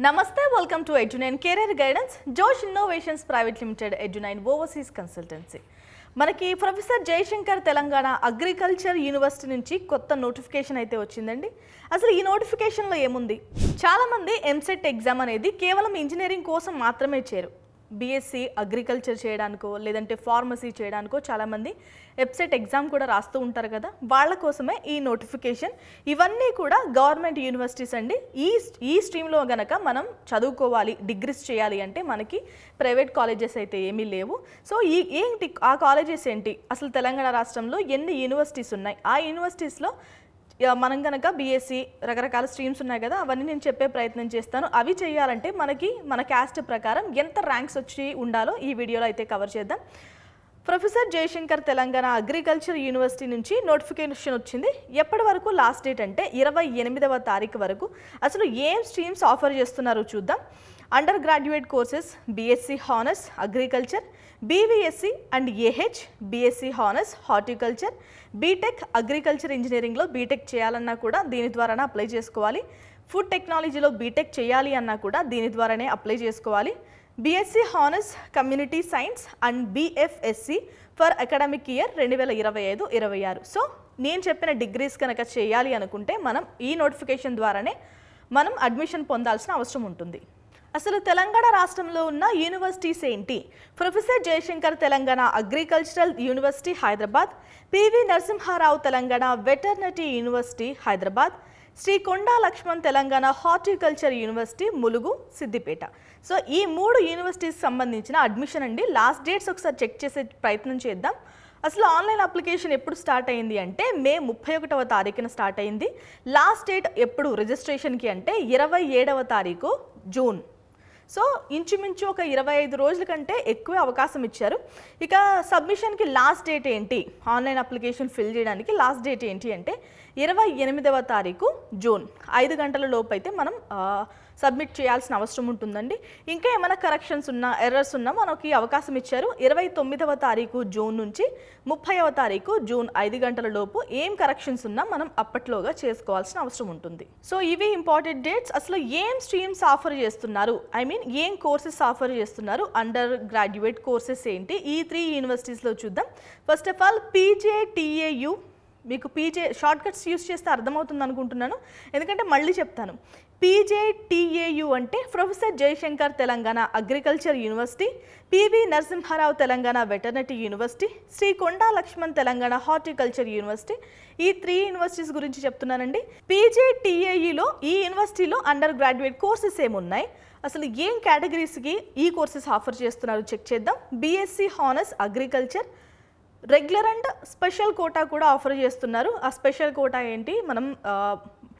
Namaste, welcome to Edu9 Career Guidance, Josh Innovations Private Limited, Edu9 Overseas Consultancy. మనకి professor Jayashankar Telangana agriculture university నుంచి కొత్త notification అయితే వచ్చిందండి. అసలు ఈ నోటిఫికేషన్లో ఏముంది? చాలా మంది ఎంసెట్ ఎగ్జామ్ అనేది కేవలం ఇంజనీరింగ్ కోసం మాత్రమే చేరు. బీఎస్సీ అగ్రికల్చర్ చేయడానికో లేదంటే ఫార్మసీ చేయడానికో చాలామంది ఎంసెట్ ఎగ్జామ్ కూడా రాస్తూ ఉంటారు కదా, వాళ్ళ కోసమే ఈ నోటిఫికేషన్. ఇవన్నీ కూడా గవర్నమెంట్ యూనివర్సిటీస్ అండి. ఈ స్ట్రీమ్లో గనక మనం చదువుకోవాలి, డిగ్రీస్ చేయాలి అంటే మనకి ప్రైవేట్ కాలేజెస్ అయితే ఏమీ లేవు. సో ఏంటి ఆ కాలేజెస్ ఏంటి, అసలు తెలంగాణ రాష్ట్రంలో ఎన్ని యూనివర్సిటీస్ ఉన్నాయి, ఆ యూనివర్సిటీస్లో మనం కనుక బీఎస్సీ రకరకాల స్ట్రీమ్స్ ఉన్నాయి కదా, అవన్నీ నేను చెప్పే ప్రయత్నం చేస్తాను. అవి చేయాలంటే మనకి మన క్యాస్ట్ ప్రకారం ఎంత ర్యాంక్స్ వచ్చి ఉండాలో ఈ వీడియోలో అయితే కవర్ చేద్దాం. Professor Jayashankar Telangana agriculture university నుంచి నోటిఫికేషన్ వచ్చింది. ఎప్పటి వరకు లాస్ట్ డేట్ అంటే 28వ తారీఖు వరకు. అసలు ఏం స్ట్రీమ్స్ ఆఫర్ చేస్తున్నారో చూద్దాం. Under graduate courses BSc honours agriculture, BVSc and AH, BSc honours horticulture, BTech agriculture ఇంజనీరింగ్లో బీటెక్ చేయాలన్నా కూడా దీని ద్వారానే అప్లై చేసుకోవాలి. ఫుడ్ టెక్నాలజీలో బీటెక్ చేయాలి అన్నా కూడా దీని ద్వారానే అప్లై చేసుకోవాలి. BSc honours community science and BFSc for academic year 2025-26. So నేను చెప్పిన డిగ్రీస్ కనుక చేయాలి అనుకుంటే మనం ఈ నోటిఫికేషన్ ద్వారానే మనం అడ్మిషన్ పొందాల్సిన అవసరం ఉంటుంది. అసలు తెలంగాణ రాష్ట్రంలో ఉన్న యూనివర్సిటీస్ ఏంటి? Professor Jayashankar Telangana agricultural university Hyderabad, PV Narasimha Rao Telangana veterinary university Hyderabad, Shri Konda Laxman Telangana horticulture university Mulugu Siddipet. So ఈ 3 యూనివర్సిటీస్ సంబంధించిన అడ్మిషన్ అండి. లాస్ట్ డేట్స్ ఒకసారి చెక్ చేసే ప్రయత్నం చేద్దాం. అసలు ఆన్లైన్ అప్లికేషన్ ఎప్పుడు స్టార్ట్ అయింది అంటే మే 31వ తారీఖున స్టార్ట్ అయింది. లాస్ట్ డేట్ ఎప్పుడు రిజిస్ట్రేషన్కి అంటే 27వ తారీఖు జూన్. సో ఇంచుమించు ఒక 25 రోజుల కంటే ఎక్కువే అవకాశం ఇచ్చారు. ఇక సబ్మిషన్కి లాస్ట్ డేట్ ఏంటి, ఆన్లైన్ అప్లికేషన్ ఫిల్ చేయడానికి లాస్ట్ డేట్ ఏంటి అంటే 28వ తారీఖు జూన్ 5 గంటల లోపు అయితే మనం సబ్మిట్ చేయాల్సిన అవసరం ఉంటుందండి. ఇంకా ఏమైనా కరెక్షన్స్ ఉన్నా ఎర్రర్స్ ఉన్నా మనకి అవకాశం ఇచ్చారు. 29వ తారీఖు జూన్ నుంచి 30వ తారీఖు జూన్ 5 గంటల లోపు ఏం కరెక్షన్స్ ఉన్నా మనం అప్పట్లోగా చేసుకోవాల్సిన అవసరం ఉంటుంది. సో ఇవి ఇంపార్టెంట్ డేట్స్. అసలు ఏం స్ట్రీమ్స్ ఆఫర్ చేస్తున్నారు, ఐ మీన్ ఏం కోర్సెస్ ఆఫర్ చేస్తున్నారు, అండర్ గ్రాడ్యుయేట్ కోర్సెస్ ఏంటి, ఈ 3 యూనివర్సిటీస్లో చూద్దాం. First of all PJTAU. మీకు పీజే షార్ట్ కట్స్ యూస్ చేస్తే అర్థమవుతుంది అనుకుంటున్నాను, ఎందుకంటే మళ్ళీ చెప్తాను. పీజేటీఏయు అంటే professor Jayashankar Telangana agriculture university, PV Narasimha Rao Telangana veterinary university, Shri Konda Laxman Telangana horticulture university. ఈ 3 యూనివర్సిటీస్ గురించి చెప్తున్నానండి. పీజేటీఏయులో ఈ యూనివర్సిటీలో అండర్ గ్రాడ్యుయేట్ కోర్సెస్ ఏమున్నాయి, అసలు ఏం కేటగిరీస్కి ఈ కోర్సెస్ ఆఫర్ చేస్తున్నారు చెక్ చేద్దాం. BSc honours agriculture, regular and special quota కూడా ఆఫర్ చేస్తున్నారు. ఆ స్పెషల్ కోటా ఏంటి మనం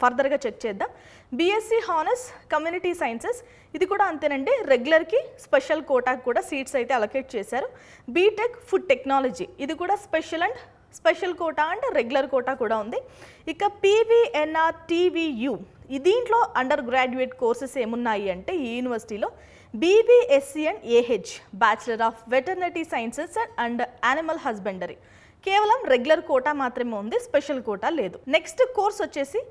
ఫర్దర్గా చెక్ చేద్దాం. బీఎస్సీ హానర్స్ కమ్యూనిటీ సైన్సెస్, ఇది కూడా అంతేనండి. రెగ్యులర్కి స్పెషల్ కోటాకి కూడా సీట్స్ అయితే అలొకేట్ చేశారు. బీటెక్ ఫుడ్ టెక్నాలజీ, ఇది కూడా special quota and regular quota కూడా ఉంది. ఇక పీవీఎన్ఆర్టీవీయు, దీంట్లో అండర్ గ్రాడ్యుయేట్ కోర్సెస్ ఏమున్నాయి అంటే ఈ యూనివర్సిటీలో BVSc and AH, bachelor of veterinary sciences and animal husbandry. కేవలం రెగ్యులర్ కోటా మాత్రమే ఉంది, స్పెషల్ కోటా లేదు. నెక్స్ట్ కోర్స్ వచ్చేసి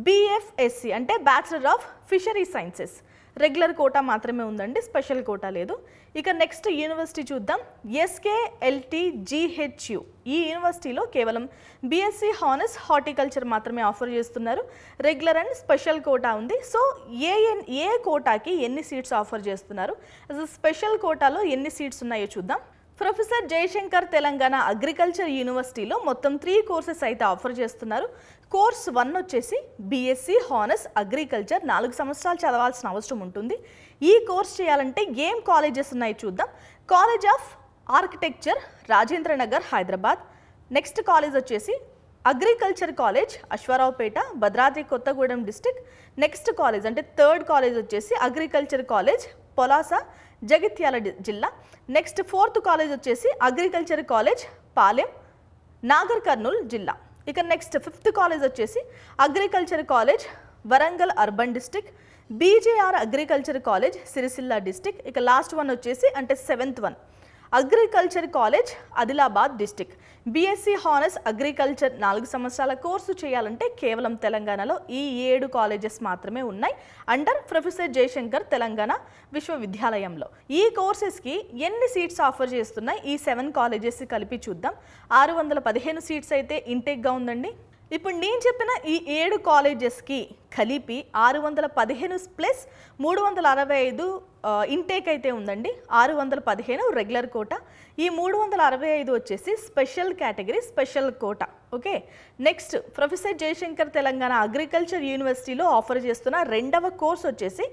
బీఎఫ్ఎస్సీ అంటే bachelor of fishery sciences, regular quota మాత్రమే ఉందండి, స్పెషల్ కోటా లేదు. ఇక నెక్స్ట్ యూనివర్సిటీ చూద్దాం. ఎస్కేఎల్టీజీహెచ్యు, ఈ యూనివర్సిటీలో కేవలం బీఎస్సీ హానర్స్ హార్టికల్చర్ మాత్రమే ఆఫర్ చేస్తున్నారు. రెగ్యులర్ అండ్ స్పెషల్ కోటా ఉంది. సో ఏ కోటాకి ఎన్ని సీట్స్ ఆఫర్ చేస్తున్నారు, అసలు స్పెషల్ కోటాలో ఎన్ని సీట్స్ ఉన్నాయో చూద్దాం. ప్రొఫెసర్ జయశంకర్ తెలంగాణ అగ్రికల్చర్ యూనివర్సిటీలో మొత్తం 3 కోర్సెస్ అయితే ఆఫర్ చేస్తున్నారు. కోర్స్ 1 వచ్చేసి బీఎస్సీ హానర్స్ అగ్రికల్చర్, 4 సంవత్సరాలు చదవాల్సిన అవసరం ఉంటుంది. ఈ కోర్స్ చేయాలంటే ఏం కాలేజెస్ ఉన్నాయి చూద్దాం. College of architecture Rajendra Nagar Hyderabad. Next college వచ్చేసి agriculture college Ashwaraopet Bhadradri Kothagudem district. Next college అంటే 3rd కాలేజ్ వచ్చేసి అగ్రికల్చర్ కాలేజ్ పొలాస జగిత్యాల జిల్లా. నెక్స్ట్ 4th కాలేజ్ వచ్చేసి అగ్రికల్చర్ కాలేజ్ పాలెం నాగర్ కర్నూల్ జిల్లా. ఇక నెక్స్ట్ 5th కాలేజ్ వచ్చేసి agriculture college Warangal urban district, BJR agriculture college Sircilla district. ఇక లాస్ట్ వన్ వచ్చేసి అంటే 7th one agriculture college Adilabad district. BSc honours agriculture 4 సంవత్సరాల కోర్సు చేయాలంటే కేవలం తెలంగాణలో ఈ 7 కాలేజెస్ మాత్రమే ఉన్నాయి అండర్ ప్రొఫెసర్ జయశంకర్ తెలంగాణ విశ్వవిద్యాలయంలో. ఈ కోర్సెస్కి ఎన్ని సీట్స్ ఆఫర్ చేస్తున్నాయి ఈ 7 కాలేజెస్ కలిపి చూద్దాం. 615 సీట్స్ అయితే ఇంటేక్గా ఉందండి. ఇప్పుడు నేను చెప్పిన ఈ 7 కాలేజెస్కి కలిపి 615 ప్లస్ 365 ఇంటేక్ అయితే ఉందండి. 615 రెగ్యులర్ కోటా, ఈ 365 వచ్చేసి special category special quota. Okay, next professor Jayashankar Telangana agriculture యూనివర్సిటీలో ఆఫర్ చేస్తున్న రెండవ కోర్స్ వచ్చేసి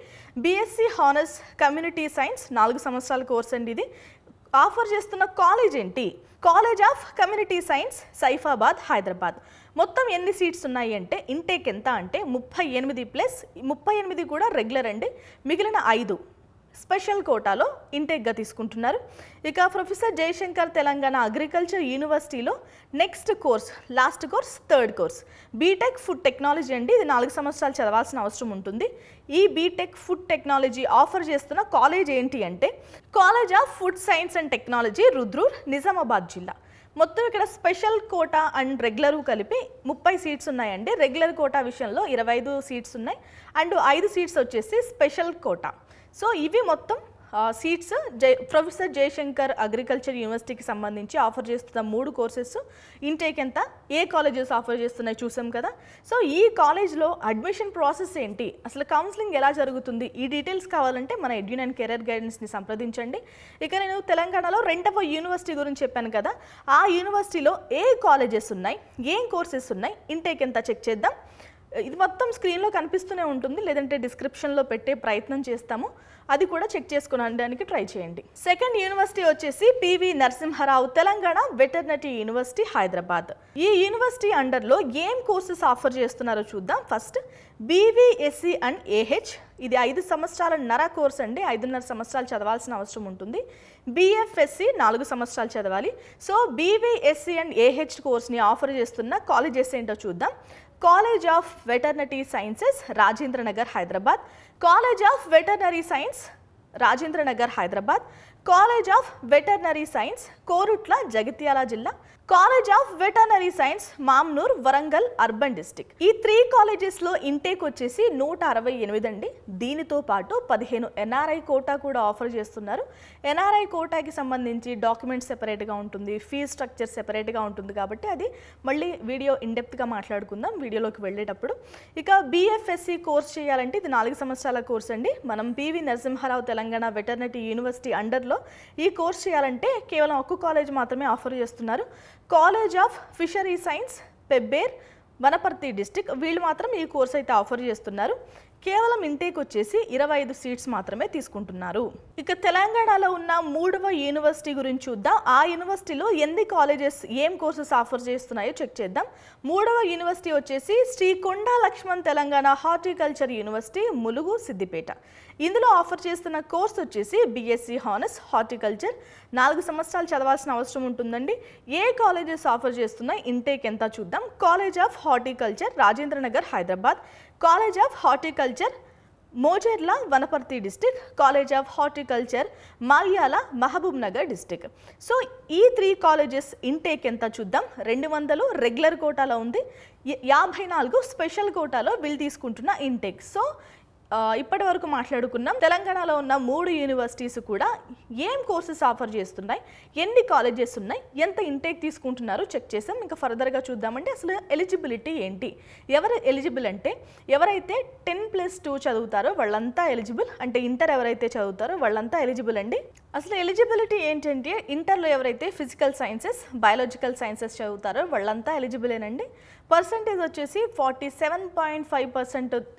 బీఎస్సీ హానర్స్ కమ్యూనిటీ సైన్స్ 4 సంవత్సరాల కోర్స్ అండి. ఇది ఆఫర్ చేస్తున్న కాలేజ్ ఏంటి? College of community science, Saifabad, Hyderabad. మొత్తం ఎన్ని సీట్స్ ఉన్నాయి అంటే ఇంటేక్ ఎంత అంటే 38 ప్లస్ 38 కూడా రెగ్యులర్ అండి, మిగిలిన 5 స్పెషల్ కోటాలో ఇంటేక్గా తీసుకుంటున్నారు. ఇక ప్రొఫెసర్ జయశంకర్ తెలంగాణ అగ్రికల్చర్ యూనివర్సిటీలో next course, last course, third course BTech food technology అండి. ఇది 4 సంవత్సరాలు చదవాల్సిన అవసరం ఉంటుంది. ఈ బీటెక్ ఫుడ్ టెక్నాలజీ ఆఫర్ చేస్తున్న కాలేజ్ ఏంటి అంటే college of food science and technology, Rudrur, Nizamabad జిల్లా. మొత్తం ఇక్కడ స్పెషల్ కోటా అండ్ రెగ్యులర్ కలిపి 30 సీట్స్ ఉన్నాయండి. రెగ్యులర్ కోటా విషయంలో 25 సీట్స్ ఉన్నాయి అండ్ 5 సీట్స్ వచ్చేసి స్పెషల్ కోటా. సో ఇవి మొత్తం సీట్స్ ప్రొఫెసర్ జయశంకర్ అగ్రికల్చర్ యూనివర్సిటీకి సంబంధించి ఆఫర్ చేస్తున్న 3 కోర్సెస్. ఇంటేక్ ఎంత, ఏ కాలేజెస్ ఆఫర్ చేస్తున్నాయి చూసాం కదా. సో ఈ కాలేజ్లో అడ్మిషన్ ప్రాసెస్ ఏంటి, అసలు కౌన్సిలింగ్ ఎలా జరుగుతుంది, ఈ డీటెయిల్స్ కావాలంటే మన ఎడ్యునైన్ కెరీర్ గైడెన్స్ని సంప్రదించండి. ఇక నేను తెలంగాణలో రెండవ యూనివర్సిటీ గురించి చెప్పాను కదా, ఆ యూనివర్సిటీలో ఏ కాలేజెస్ ఉన్నాయి, ఏం కోర్సెస్ ఉన్నాయి, ఇంటేక్ ఎంత చెక్ చేద్దాం. ఇది మొత్తం స్క్రీన్లో కనిపిస్తూనే ఉంటుంది, లేదంటే డిస్క్రిప్షన్లో పెట్టే ప్రయత్నం చేస్తాము, అది కూడా చెక్ చేసుకోవడానికి ట్రై చేయండి. సెకండ్ యూనివర్సిటీ వచ్చేసి PV Narasimha Rao Telangana veterinary university, Hyderabad. ఈ యూనివర్సిటీ అండర్లో ఏం కోర్సెస్ ఆఫర్ చేస్తున్నారో చూద్దాం. ఫస్ట్ బీవీఎస్సీ అండ్ ఏహెచ్, ఇది 5 సంవత్సరాల కోర్స్ అండి, 5.5 సంవత్సరాలు చదవాల్సిన అవసరం ఉంటుంది. బీఎఫ్ఎస్సి 4 సంవత్సరాలు చదవాలి. సో బీవీఎస్సీ అండ్ ఏహెచ్ కోర్స్ని ఆఫర్ చేస్తున్న కాలేజెస్ ఏంటో చూద్దాం. College of veterinary sciences, Rajendra Nagar, Hyderabad. College of veterinary science, Rajendra Nagar, Hyderabad. College of veterinary science, Korutla, Jagtial జిల్లా. College of veterinary science, Mamnoor, Warangal urban district. ఈ 3 కాలేజెస్లో ఇంటేక్ వచ్చేసి 168 అండి. దీనితో పాటు 15 ఎన్ఆర్ఐ కోటా కూడా ఆఫర్ చేస్తున్నారు. ఎన్ఆర్ఐ కోటాకి సంబంధించి డాక్యుమెంట్స్ సెపరేట్గా ఉంటుంది, ఫీజ్ స్ట్రక్చర్ సెపరేట్గా ఉంటుంది, కాబట్టి అది మళ్ళీ వీడియో ఇన్డెప్త్గా మాట్లాడుకుందాం వీడియోలోకి వెళ్ళేటప్పుడు. ఇక బీఎఫ్ఎస్సి కోర్స్ చేయాలంటే ఇది 4 సంవత్సరాల కోర్స్ అండి. మనం పివి నరసింహారావు తెలంగాణ వెటర్నరీ యూనివర్సిటీ అండర్లో ఈ కోర్స్ చేయాలంటే కేవలం ఒక్క కాలేజ్ మాత్రమే ఆఫర్ చేస్తున్నారు. College of fishery science, Pebbair, Wanaparthy district. వీళ్ళు మాత్రం ఈ కోర్స్ అయితే ఆఫర్ చేస్తున్నారు. కేవలం ఇంటేక్ వచ్చేసి 25 సీట్స్ మాత్రమే తీసుకుంటున్నారు. ఇక తెలంగాణలో ఉన్న 3వ యూనివర్సిటీ గురించి చూద్దాం. ఆ యూనివర్సిటీలో ఎన్ని కాలేజెస్ ఏం కోర్సెస్ ఆఫర్ చేస్తున్నాయో చెక్ చేద్దాం. 3వ యూనివర్సిటీ వచ్చేసి శ్రీ కొండా లక్ష్మణ్ తెలంగాణ హార్టికల్చర్ యూనివర్సిటీ, ములుగు, సిద్దిపేట. ఇందులో ఆఫర్ చేస్తున్న కోర్స్ వచ్చేసి బీఎస్సీ హానర్స్ హార్టికల్చర్, 4 సంవత్సరాలు చదవాల్సిన అవసరం ఉంటుందండి. ఏ కాలేజెస్ ఆఫర్ చేస్తున్నాయి, ఇంటేక్ ఎంత చూద్దాం. College of horticulture, Rajendra Nagar, Hyderabad. College of horticulture, Mojerla, Wanaparthy district. College of horticulture, Malyal, Mahabub Nagar district. So ఈ 3 కాలేజెస్ ఇంటేక్ ఎంత చూద్దాం. 200 రెగ్యులర్ కోటాలో ఉంది, 54 స్పెషల్ కోటాలో వీళ్ళు తీసుకుంటున్న ఇంటేక్. సో ఇప్పటి వరకు మాట్లాడుకున్నాం తెలంగాణలో ఉన్న 3 యూనివర్సిటీస్ కూడా ఏం కోర్సెస్ ఆఫర్ చేస్తున్నాయి, ఎన్ని కాలేజెస్ ఉన్నాయి, ఎంత ఇంటేక్ తీసుకుంటున్నారో చెక్ చేసాం. ఇంకా ఫర్దర్గా చూద్దామంటే అసలు ఎలిజిబిలిటీ ఏంటి, ఎవరు ఎలిజిబుల్ అంటే ఎవరైతే 10+2 చదువుతారో వాళ్ళంతా ఎలిజిబుల్, అంటే ఇంటర్ ఎవరైతే చదువుతారో వాళ్ళంతా ఎలిజిబుల్ అండి. అసలు ఎలిజిబిలిటీ ఏంటంటే ఇంటర్లో ఎవరైతే ఫిజికల్ సైన్సెస్, బయాలజికల్ సైన్సెస్ చదువుతారో వాళ్ళంతా ఎలిజిబులేనండి. పర్సంటేజ్ వచ్చేసి 47.5%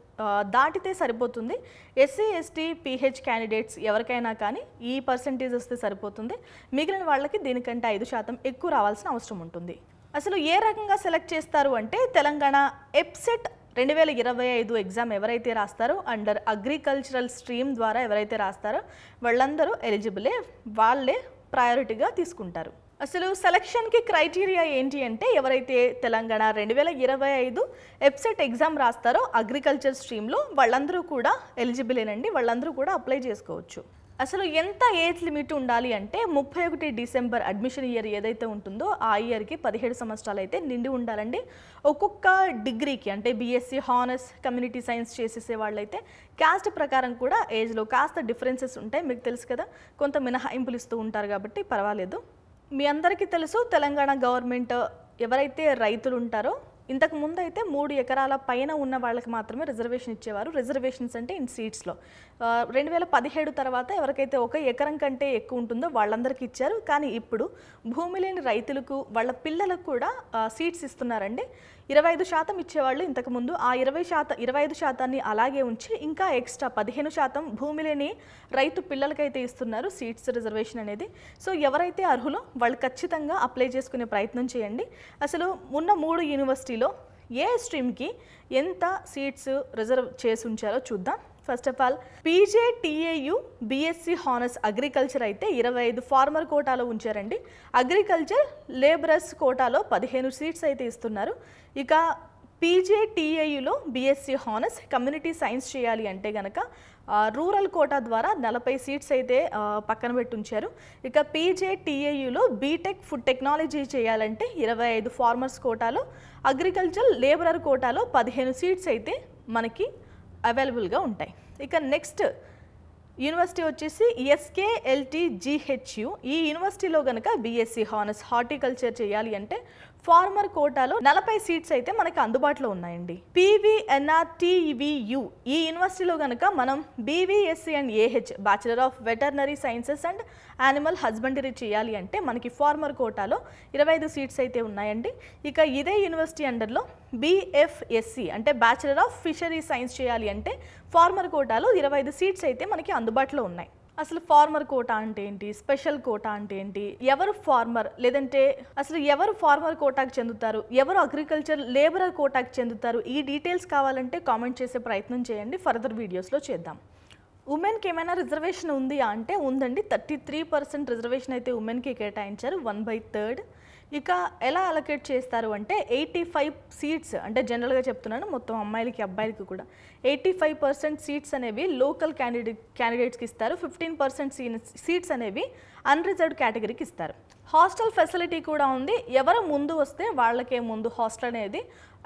దాటితే సరిపోతుంది. ఎస్సీ ఎస్టీ పీహెచ్ క్యాండిడేట్స్ ఎవరికైనా కానీ ఈ పర్సంటేజ్ వస్తే సరిపోతుంది. మిగిలిన వాళ్ళకి దీనికంటే 5% ఎక్కువ రావాల్సిన అవసరం ఉంటుంది. అసలు ఏ రకంగా సెలెక్ట్ చేస్తారు అంటే తెలంగాణ ఎప్సెట్ 2025 ఎగ్జామ్ ఎవరైతే రాస్తారో అండర్ అగ్రికల్చరల్ స్ట్రీమ్ ద్వారా ఎవరైతే రాస్తారో వాళ్ళందరూ ఎలిజిబులే, వాళ్ళే ప్రయారిటీగా తీసుకుంటారు. అసలు సెలక్షన్కి క్రైటీరియా ఏంటి అంటే ఎవరైతే తెలంగాణ 2025 ఎప్సెట్ ఎగ్జామ్ రాస్తారో అగ్రికల్చర్ స్ట్రీమ్లో వాళ్ళందరూ కూడా ఎలిజిబులేనండి, వాళ్ళందరూ కూడా అప్లై చేసుకోవచ్చు. అసలు ఎంత ఏజ్ లిమిట్ ఉండాలి అంటే 31 డిసెంబర్ అడ్మిషన్ ఇయర్ ఏదైతే ఉంటుందో ఆ ఇయర్కి 17 సంవత్సరాలు అయితే నిండి ఉండాలండి. ఒక్కొక్క డిగ్రీకి అంటే బీఎస్సీ హానర్స్ కమ్యూనిటీ సైన్స్ చేసేసే వాళ్ళైతే క్యాస్ట్ ప్రకారం కూడా ఏజ్లో కాస్త డిఫరెన్సెస్ ఉంటాయి. మీకు తెలుసు కదా, కొంత మినహాయింపులు ఇస్తూ ఉంటారు కాబట్టి పర్వాలేదు. మీ అందరికీ తెలుసు తెలంగాణ గవర్నమెంట్ ఎవరైతే రైతులు ఉంటారో ఇంతకు ముందు అయితే 3 ఎకరాల పైన ఉన్న వాళ్ళకి మాత్రమే రిజర్వేషన్ ఇచ్చేవారు. రిజర్వేషన్స్ అంటే ఇన్ సీట్స్లో 2017 తర్వాత ఎవరికైతే 1 ఎకరం కంటే ఎక్కువ ఉంటుందో వాళ్ళందరికీ ఇచ్చారు. కానీ ఇప్పుడు భూమి లేని రైతులకు వాళ్ళ పిల్లలకు కూడా సీట్స్ ఇస్తున్నారండి. 25% ఇచ్చేవాళ్ళు ఇంతకుముందు, ఆ 25% అలాగే ఉంచి ఇంకా ఎక్స్ట్రా 15% భూమి లేని రైతు పిల్లలకైతే ఇస్తున్నారు సీట్స్ రిజర్వేషన్ అనేది. సో ఎవరైతే అర్హులో వాళ్ళు ఖచ్చితంగా అప్లై చేసుకునే ప్రయత్నం చేయండి. అసలు ఉన్న 3 యూనివర్సిటీలో ఏ స్ట్రీమ్కి ఎంత సీట్స్ రిజర్వ్ చేసి ఉంచారో చూద్దాం. First of all PJTAU BSc honours agriculture అయితే 25 ఫార్మర్ కోటాలో ఉంచారండి. అగ్రికల్చర్ లేబరర్స్ కోటాలో 15 సీట్స్ అయితే ఇస్తున్నారు. ఇక పీజేటీఏయులో బీఎస్సీ హానర్స్ కమ్యూనిటీ సైన్స్ చేయాలి అంటే కనుక రూరల్ కోటా ద్వారా 40 సీట్స్ అయితే పక్కన పెట్టి ఉంచారు. ఇక పీజేటీఏయులో బీటెక్ ఫుడ్ టెక్నాలజీ చేయాలంటే 25 ఫార్మర్స్ కోటాలో, అగ్రికల్చర్ లేబరర్ కోటాలో 15 సీట్స్ అయితే మనకి అవైలబుల్గా ఉంటాయి. ఇక నెక్స్ట్ యూనివర్సిటీ వచ్చేసి ఎస్కేఎల్టీజీహెచ్యు. ఈ యూనివర్సిటీలో కనుక బీఎస్సీ హానర్స్ హార్టికల్చర్ చేయాలి అంటే ఫార్మర్ కోటాలో 40 సీట్స్ అయితే మనకి అందుబాటులో ఉన్నాయండి. పీవీఎన్ఆర్టీవీయు ఈ యూనివర్సిటీలో కనుక మనం BVSc and AH bachelor of veterinary sciences and animal husbandry చేయాలి అంటే మనకి ఫార్మర్ కోటాలో 25 సీట్స్ అయితే ఉన్నాయండి. ఇక ఇదే యూనివర్సిటీ అండర్లో బీఎఫ్ఎస్సి అంటే బ్యాచిలర్ ఆఫ్ ఫిషరీ సైన్స్ చేయాలి అంటే ఫార్మర్ కోటాలో 25 సీట్స్ అయితే మనకి అందుబాటులో ఉన్నాయి. అసలు ఫార్మర్ కోటా అంటే ఏంటి, స్పెషల్ కోటా అంటే ఏంటి, ఎవరు ఫార్మర్, లేదంటే అసలు ఎవరు ఫార్మర్ కోటాకు చెందుతారు, ఎవరు అగ్రికల్చర్ లేబరర్ కోటాకు చెందుతారు, ఈ డీటెయిల్స్ కావాలంటే కామెంట్ చేసే ప్రయత్నం చేయండి. ఫర్దర్ వీడియోస్లో చేద్దాం. ఉమెన్కి ఏమైనా రిజర్వేషన్ ఉంది అంటే ఉందండి. 33% రిజర్వేషన్ అయితే ఉమెన్కి కేటాయించారు, 1/3. ఇక ఎలా అలొకేట్ చేస్తారు అంటే 85 సీట్స్ అంటే జనరల్గా చెప్తున్నాను, మొత్తం అమ్మాయిలకి అబ్బాయిలకి కూడా 85% సీట్స్ అనేవి లోకల్ క్యాండిడేట్స్కి ఇస్తారు. 15% సీట్స్ అనేవి అన్రిజర్వ్డ్ కేటగిరీకి ఇస్తారు. హాస్టల్ ఫెసిలిటీ కూడా ఉంది. ఎవరు ముందు వస్తే వాళ్ళకే ముందు హాస్టల్ అనేది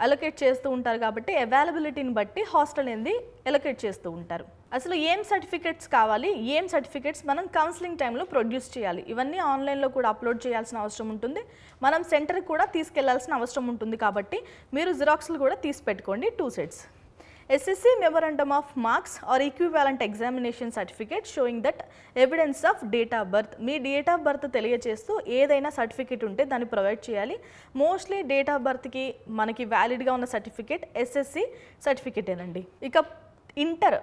అలొకేట్ చేస్తూ ఉంటారు కాబట్టి అవైలబిలిటీని బట్టి హాస్టల్ అనేది అలొకేట్ చేస్తూ ఉంటారు. అసలు ఏం సర్టిఫికెట్స్ కావాలి, ఏం సర్టిఫికెట్స్ మనం కౌన్సిలింగ్ టైంలో ప్రొడ్యూస్ చేయాలి, ఇవన్నీ ఆన్లైన్లో కూడా అప్లోడ్ చేయాల్సిన అవసరం ఉంటుంది. మనం సెంటర్కి కూడా తీసుకెళ్లాల్సిన అవసరం ఉంటుంది కాబట్టి మీరు జిరాక్స్లు కూడా తీసి పెట్టుకోండి, 2 sets. SSC Memorandum of Marks or Equivalent Examination Certificate showing that evidence of date of birth. Me date of birth తెలియజేస్తూ ఏదైనా సర్టిఫికేట్ ఉంటే దాన్ని ప్రొవైడ్ చేయాలి. మోస్ట్లీ డేట్ ఆఫ్ బర్త్కి మనకి వ్యాలిడ్గా ఉన్న సర్టిఫికేట్ SSC సర్టిఫికేటేనండి. ఇక ఇంటర్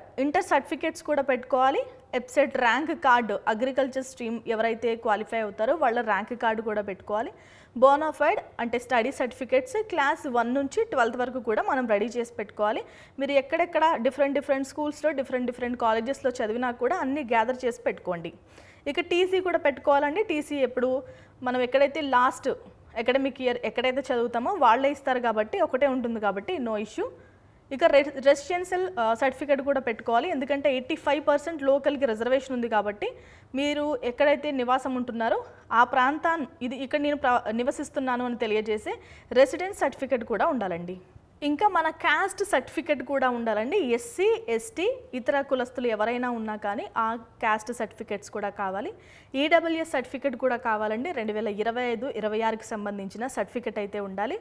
సర్టిఫికేట్స్ కూడా పెట్టుకోవాలి. EAPCET rank card, agriculture stream ఎవరైతే క్వాలిఫై అవుతారో వాళ్ళ ర్యాంక్ కార్డు కూడా పెట్టుకోవాలి. బోనాఫైడ్ అంటే స్టడీ సర్టిఫికేట్స్ క్లాస్ 1 నుంచి 12th వరకు కూడా మనం రెడీ చేసి పెట్టుకోవాలి. మీరు ఎక్కడెక్కడ డిఫరెంట్ స్కూల్స్లో డిఫరెంట్ కాలేజెస్లో చదివినా కూడా అన్నీ గ్యాదర్ చేసి పెట్టుకోండి. ఇక టీసీ కూడా పెట్టుకోవాలండి. టీసీ ఎప్పుడు మనం ఎక్కడైతే లాస్ట్ అకాడమిక్ ఇయర్ ఎక్కడైతే చదువుతామో వాళ్ళే ఇస్తారు కాబట్టి ఒకటే ఉంటుంది కాబట్టి నో ఇష్యూ. ఇక రెసిడెన్షియల్ సర్టిఫికేట్ కూడా పెట్టుకోవాలి, ఎందుకంటే 85% లోకల్కి రిజర్వేషన్ ఉంది కాబట్టి మీరు ఎక్కడైతే నివాసం ఉంటున్నారో ఆ ప్రాంతాన్ని ఇక్కడ నేను నివసిస్తున్నాను అని తెలియజేసే రెసిడెన్స్ సర్టిఫికేట్ కూడా ఉండాలండి. ఇంకా మన క్యాస్ట్ సర్టిఫికేట్ కూడా ఉండాలండి. ఎస్సీ ఎస్టీ ఇతర కులస్తులు ఎవరైనా ఉన్నా కానీ ఆ క్యాస్ట్ సర్టిఫికేట్స్ కూడా కావాలి. ఈడబ్ల్యూఎస్ సర్టిఫికేట్ కూడా కావాలండి. 2025-26కి సంబంధించిన సర్టిఫికేట్ అయితే ఉండాలి.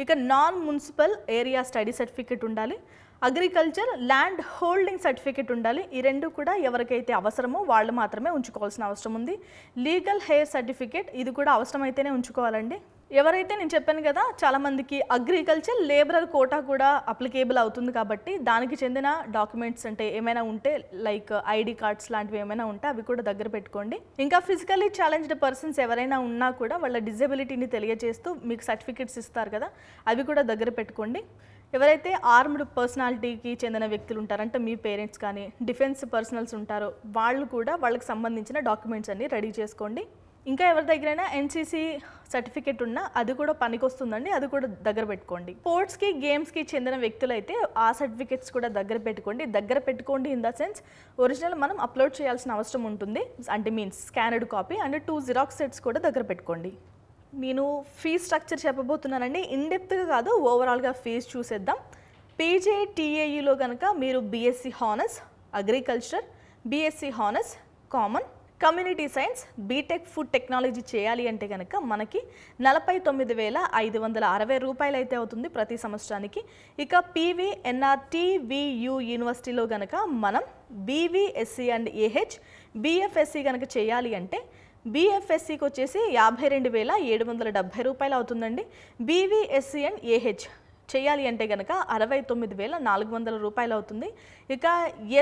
ఇక non municipal area study certificate ఉండాలి. అగ్రికల్చర్ ల్యాండ్ హోల్డింగ్ సర్టిఫికేట్ ఉండాలి. ఈ రెండు కూడా ఎవరికైతే అవసరమో వాళ్ళు మాత్రమే ఉంచుకోవాల్సిన అవసరం ఉంది. లీగల్ హెయిర్ సర్టిఫికేట్ ఇది కూడా అవసరమైతేనే ఉంచుకోవాలండి. ఎవరైతే నేను చెప్పాను కదా చాలామందికి అగ్రికల్చర్ లేబరర్ కోటా కూడా అప్లికేబుల్ అవుతుంది కాబట్టి దానికి చెందిన డాక్యుమెంట్స్ అంటే ఏమైనా ఉంటే లైక్ ఐడి కార్డ్స్ లాంటివి ఏమైనా ఉంటే అవి కూడా దగ్గర పెట్టుకోండి. ఇంకా ఫిజికల్లీ ఛాలెంజ్డ్ పర్సన్స్ ఎవరైనా ఉన్నా కూడా వాళ్ళ డిజబిలిటీని తెలియజేస్తూ మీకు సర్టిఫికేట్స్ ఇస్తారు కదా అవి కూడా దగ్గర పెట్టుకోండి. ఎవరైతే ఆర్మ్డ్ పర్సనాలిటీకి చెందిన వ్యక్తులు ఉంటారంటే మీ పేరెంట్స్ కానీ డిఫెన్స్ పర్సనల్స్ ఉంటారో వాళ్ళు కూడా వాళ్ళకి సంబంధించిన డాక్యుమెంట్స్ అన్ని రెడీ చేసుకోండి. ఇంకా ఎవరి దగ్గరైనా ఎన్సీసీ సర్టిఫికేట్ ఉన్నా అది కూడా పనికొస్తుందండి, అది కూడా దగ్గర పెట్టుకోండి. స్పోర్ట్స్కి గేమ్స్కి చెందిన వ్యక్తులైతే ఆ సర్టిఫికేట్స్ కూడా దగ్గర పెట్టుకోండి ఇన్ ద సెన్స్ ఒరిజినల్ మనం అప్లోడ్ చేయాల్సిన అవసరం ఉంటుంది, అంటే means స్కానర్డ్ copy and 2 xerox sets కూడా దగ్గర పెట్టుకోండి. నేను ఫీజ్ స్ట్రక్చర్ చెప్పబోతున్నానండి, ఇన్డెప్త్గా కాదు, ఓవరాల్గా ఫీజ్ చూసేద్దాం. పీజేటీఏయూలో కనుక మీరు BSc honours agriculture, BSc honours common, community science, BTech food technology చేయాలి అంటే కనుక మనకి 49,560 రూపాయలు అయితే అవుతుంది ప్రతి సంవత్సరానికి. ఇక పీవీఎన్ఆర్టీవీయూ యూనివర్సిటీలో కనుక మనం బీవీఎస్సీ అండ్ ఏహెచ్, బీఎఫ్ఎస్సీ కనుక చేయాలి అంటే బీఎఫ్ఎస్సీకి వచ్చేసి 52,770 రూపాయలు అవుతుందండి. బీవీఎస్సీ అండ్ ఏహెచ్ చేయాలి అంటే కనుక 69,400 రూపాయలు అవుతుంది. ఇక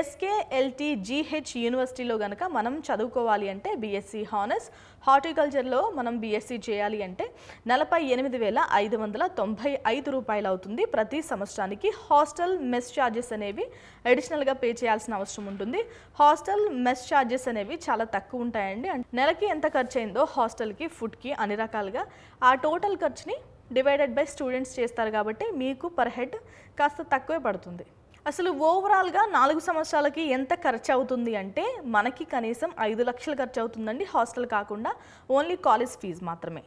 ఎస్కేఎల్టీ జీహెచ్ యూనివర్సిటీలో కనుక మనం చదువుకోవాలి అంటే బీఎస్సీ హానర్స్ హార్టికల్చర్లో మనం బీఎస్సీ చేయాలి అంటే 48,595 రూపాయలు అవుతుంది ప్రతి సంవత్సరానికి. హాస్టల్ మెస్ ఛార్జెస్ అనేవి అడిషనల్గా పే చేయాల్సిన అవసరం ఉంటుంది. హాస్టల్ మెస్ ఛార్జెస్ అనేవి చాలా తక్కువ ఉంటాయండి. నెలకి ఎంత ఖర్చు అయిందో హాస్టల్కి, ఫుడ్కి అన్ని రకాలుగా ఆ టోటల్ ఖర్చుని డివైడెడ్ బై స్టూడెంట్స్ చేస్తారు కాబట్టి మీకు పర్ హెడ్ కాస్త తక్కువే పడుతుంది. అసలు ఓవరాల్గా 4 సంవత్సరాలకి ఎంత ఖర్చు అవుతుంది అంటే మనకి కనీసం 5 లక్షలు ఖర్చు అవుతుందండి, హాస్టల్ కాకుండా ఓన్లీ కాలేజ్ ఫీజు మాత్రమే.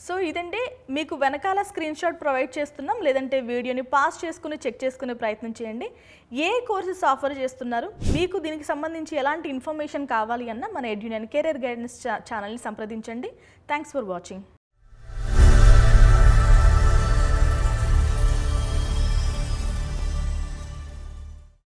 సో ఇదంటే మీకు వెనకాల స్క్రీన్ షాట్ ప్రొవైడ్ చేస్తున్నాం, లేదంటే వీడియోని పాస్ చేసుకుని చెక్ చేసుకునే ప్రయత్నం చేయండి. ఏ కోర్సెస్ ఆఫర్ చేస్తున్నారు, మీకు దీనికి సంబంధించి ఎలాంటి ఇన్ఫర్మేషన్ కావాలి అన్న మన ఎడ్యునైన్ కెరీర్ గైడెన్స్ ఛానల్ని సంప్రదించండి. Thanks for watching.